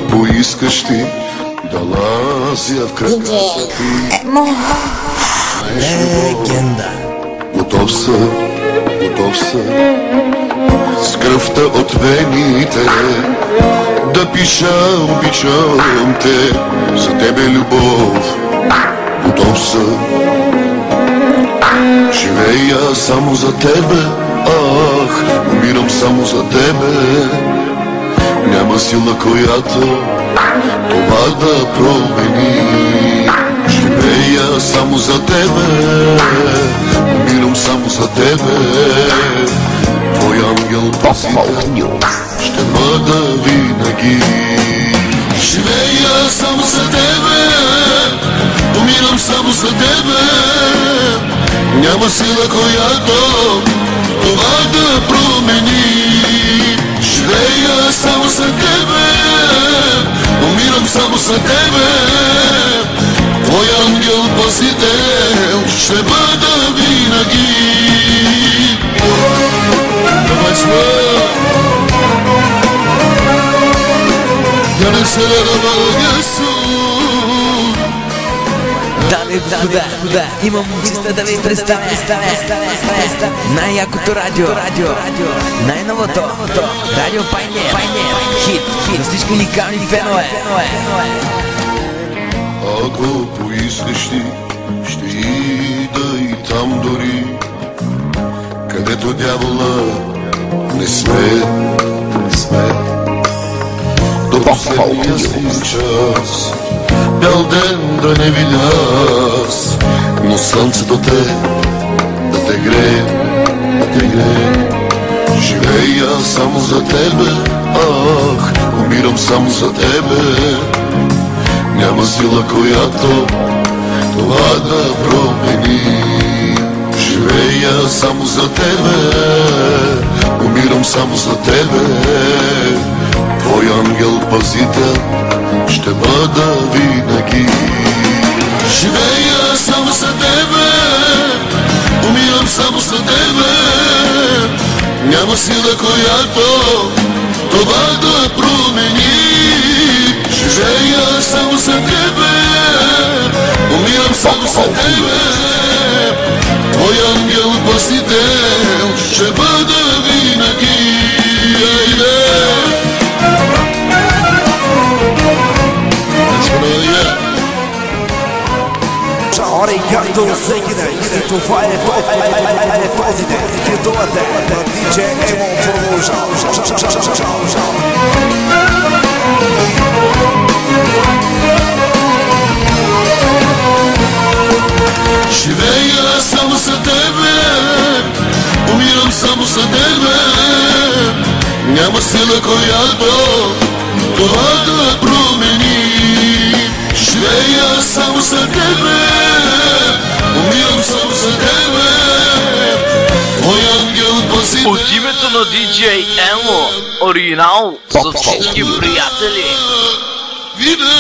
Ако поискаш ти да лазя в краката ти, Легенда. Готов съм с кръвта от вените да пиша обичам те, за тебе любов. Готов съм, живея само за тебе, ах, умирам само за тебе. Няма сила, която това да промени. Живея само за тебе, умирам само за тебе. Твой ангел пазител ще бъда винаги. Живея само за тебе, умирам само за тебе. Няма сила, която това да промени. Живея само за тебе, умирам само за тебе. Твой ангел пазител ще бъда винаги. Давай сме, да не се навълня суд. Дами и господа, имам честа да ви представя най-якото радио, най-новото Радио Пайнер, хит за всички уникални фенове. Ако поискаш ти, ще ида и там дори, където дявола не сме. До последния си час, бял ден да не видя аз, но слънцето да те грее. Живея само за тебе, ах, умирам само за тебе. Няма сила, която това да промени. Живея само за тебе, умирам само за тебе. Твой ангел пазител ще бъда винаги. Живея само за тебе, умирам само за тебе. Няма сила, която това да промени. Живея само за тебе, умирам само за тебе. Твой ангел пазител ще бъда винаги. Както всеки ден, и това е този ден. Хитовете на DJ Емо продължава. Живея само за тебе, умирам само за тебе. Няма сила, която това да промени. Живея само за тебе, умирам само за тебе. Твой ангел пазител. От името на DJ Емо, оригинал за всички приятели. Винаги.